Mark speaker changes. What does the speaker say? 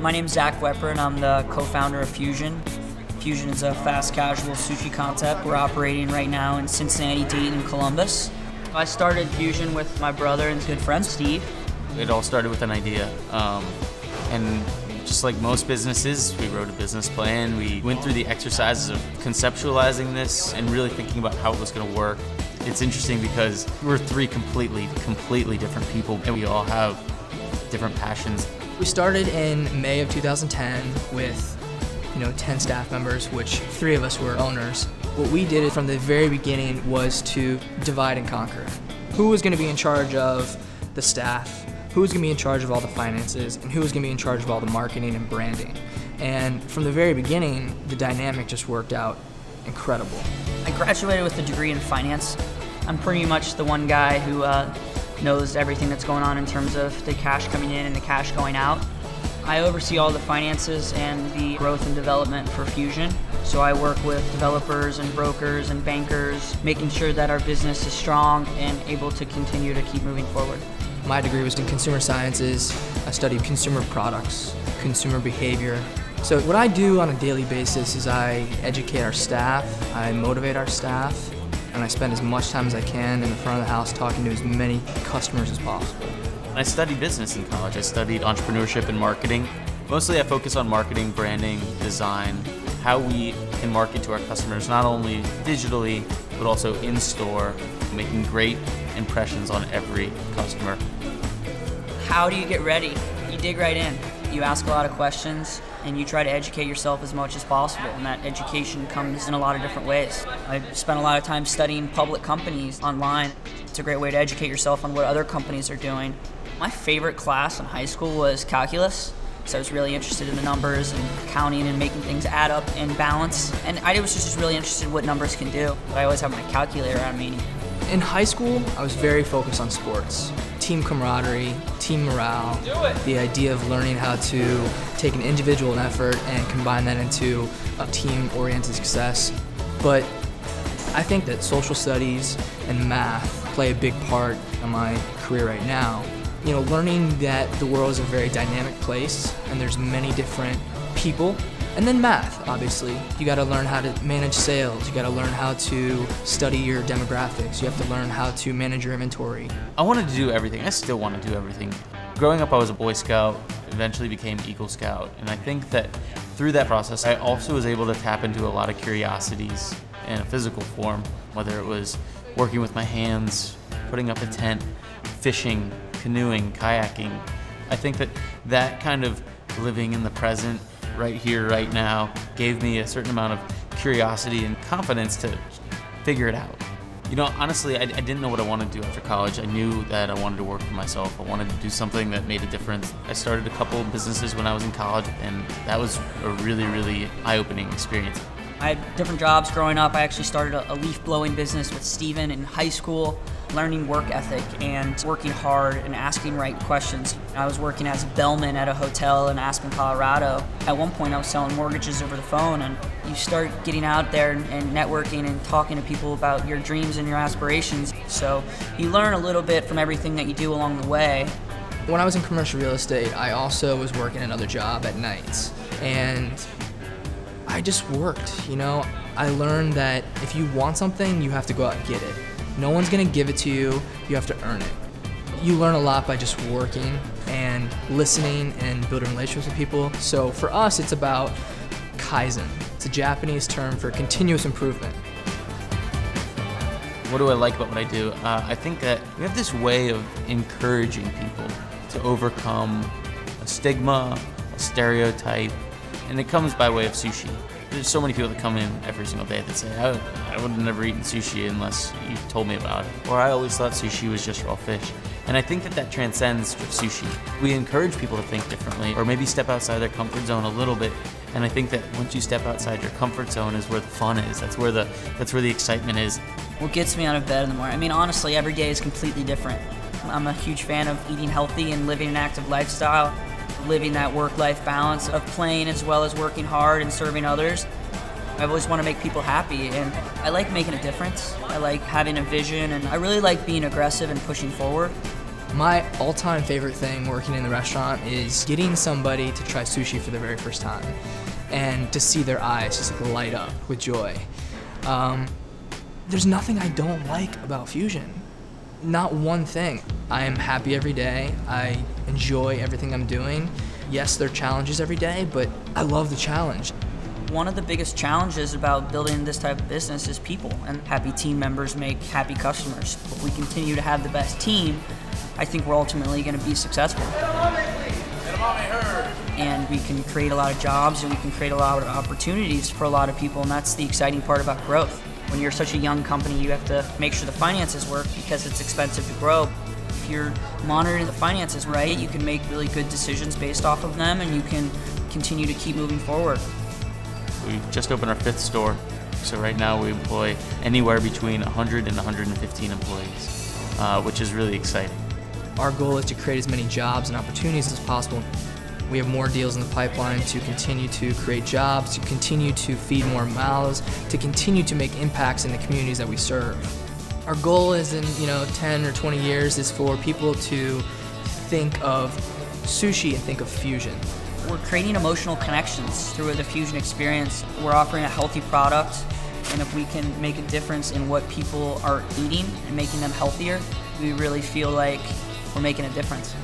Speaker 1: My name's Zach Wepper and I'm the co-founder of Fusion. Fusion is a fast casual sushi concept. We're operating right now in Cincinnati, Dayton, and Columbus. I started Fusion with my brother and good friend Steve.
Speaker 2: It all started with an idea, and just like most businesses, we wrote a business plan. We went through the exercises of conceptualizing this and really thinking about how it was going to work. It's interesting because we're three completely different people, and we all have different passions.
Speaker 3: We started in May of 2010 with 10 staff members, which 3 of us were owners. What we did from the very beginning was to divide and conquer. Who was going to be in charge of the staff? Who was going to be in charge of all the finances, and who was going to be in charge of all the marketing and branding. And from the very beginning, the dynamic just worked out incredible.
Speaker 1: I graduated with a degree in finance. I'm pretty much the one guy who knows everything that's going on in terms of the cash coming in and the cash going out. I oversee all the finances and the growth and development for Fusion. So I work with developers and brokers and bankers, making sure that our business is strong and able to continue to keep moving forward.
Speaker 3: My degree was in consumer sciences. I studied consumer products, consumer behavior. So what I do on a daily basis is I educate our staff, I motivate our staff, and I spend as much time as I can in the front of the house talking to as many customers as possible.
Speaker 2: I studied business in college. I studied entrepreneurship and marketing. Mostly I focus on marketing, branding, design, how we can market to our customers, not only digitally, but also in store, making great impressions on every customer.
Speaker 1: How do you get ready? You dig right in. You ask a lot of questions and you try to educate yourself as much as possible, and that education comes in a lot of different ways. I spent a lot of time studying public companies online. It's a great way to educate yourself on what other companies are doing. My favorite class in high school was calculus. So I was really interested in the numbers and counting and making things add up and balance. And I was just really interested in what numbers can do. I always have my calculator on me.
Speaker 3: In high school, I was very focused on sports. Team camaraderie, team morale, the idea of learning how to take an individual effort and combine that into a team-oriented success. But I think that social studies and math play a big part in my career right now. Learning that the world is a very dynamic place and there's many different people. And then math, obviously. You gotta learn how to manage sales. You gotta learn how to study your demographics. You have to learn how to manage your inventory.
Speaker 2: I wanted to do everything. I still want to do everything. Growing up, I was a Boy Scout, eventually became Eagle Scout. And I think that through that process, I also was able to tap into a lot of curiosities in a physical form, whether it was working with my hands, putting up a tent, fishing, canoeing, kayaking. I think that kind of living in the present, right here, right now, gave me a certain amount of curiosity and confidence to figure it out. Honestly, I didn't know what I wanted to do after college. I knew that I wanted to work for myself. I wanted to do something that made a difference. I started a couple of businesses when I was in college, and that was a really eye-opening experience.
Speaker 1: I had different jobs growing up. I actually started a leaf blowing business with Steven in high school, learning work ethic and working hard and asking right questions. I was working as a bellman at a hotel in Aspen, Colorado. At one point I was selling mortgages over the phone, and you start getting out there and networking and talking to people about your dreams and your aspirations. So you learn a little bit from everything that you do along the way.
Speaker 3: When I was in commercial real estate, I also was working another job at nights. And I just worked, I learned that if you want something, you have to go out and get it. No one's gonna give it to you, you have to earn it. You learn a lot by just working and listening and building relationships with people. So for us, it's about Kaizen. It's a Japanese term for continuous improvement.
Speaker 2: What do I like about what I do? I think that we have this way of encouraging people to overcome a stigma, a stereotype, and it comes by way of sushi. There's so many people that come in every single day that say, I would have never eaten sushi unless you told me about it. Or I always thought sushi was just raw fish. And I think that transcends just sushi. We encourage people to think differently, or maybe step outside their comfort zone a little bit. And I think that once you step outside your comfort zone is where the fun is. That's where the excitement is.
Speaker 1: What gets me out of bed in the morning? Honestly, every day is completely different. I'm a huge fan of eating healthy and living an active lifestyle. Living that work-life balance of playing as well as working hard and serving others. I always want to make people happy, and I like making a difference. I like having a vision, and I really like being aggressive and pushing forward.
Speaker 3: My all-time favorite thing working in the restaurant is getting somebody to try sushi for the very first time and to see their eyes just like light up with joy. There's nothing I don't like about Fusion. Not one thing. I am happy every day. I enjoy everything I'm doing. Yes, there are challenges every day, but I love the challenge.
Speaker 1: One of the biggest challenges about building this type of business is people, and happy team members make happy customers. If we continue to have the best team, I think we're ultimately going to be successful. And we can create a lot of jobs, and we can create a lot of opportunities for a lot of people, and that's the exciting part about growth. When you're such a young company, you have to make sure the finances work because it's expensive to grow. If you're monitoring the finances right, you can make really good decisions based off of them, and you can continue to keep moving forward.
Speaker 2: We've just opened our 5th store, so right now we employ anywhere between 100 and 115 employees, which is really exciting.
Speaker 3: Our goal is to create as many jobs and opportunities as possible. We have more deals in the pipeline to continue to create jobs, to continue to feed more mouths, to continue to make impacts in the communities that we serve. Our goal is in 10 or 20 years is for people to think of sushi and think of Fusion.
Speaker 1: We're creating emotional connections through the Fusion experience. We're offering a healthy product, and if we can make a difference in what people are eating and making them healthier, we really feel like we're making a difference.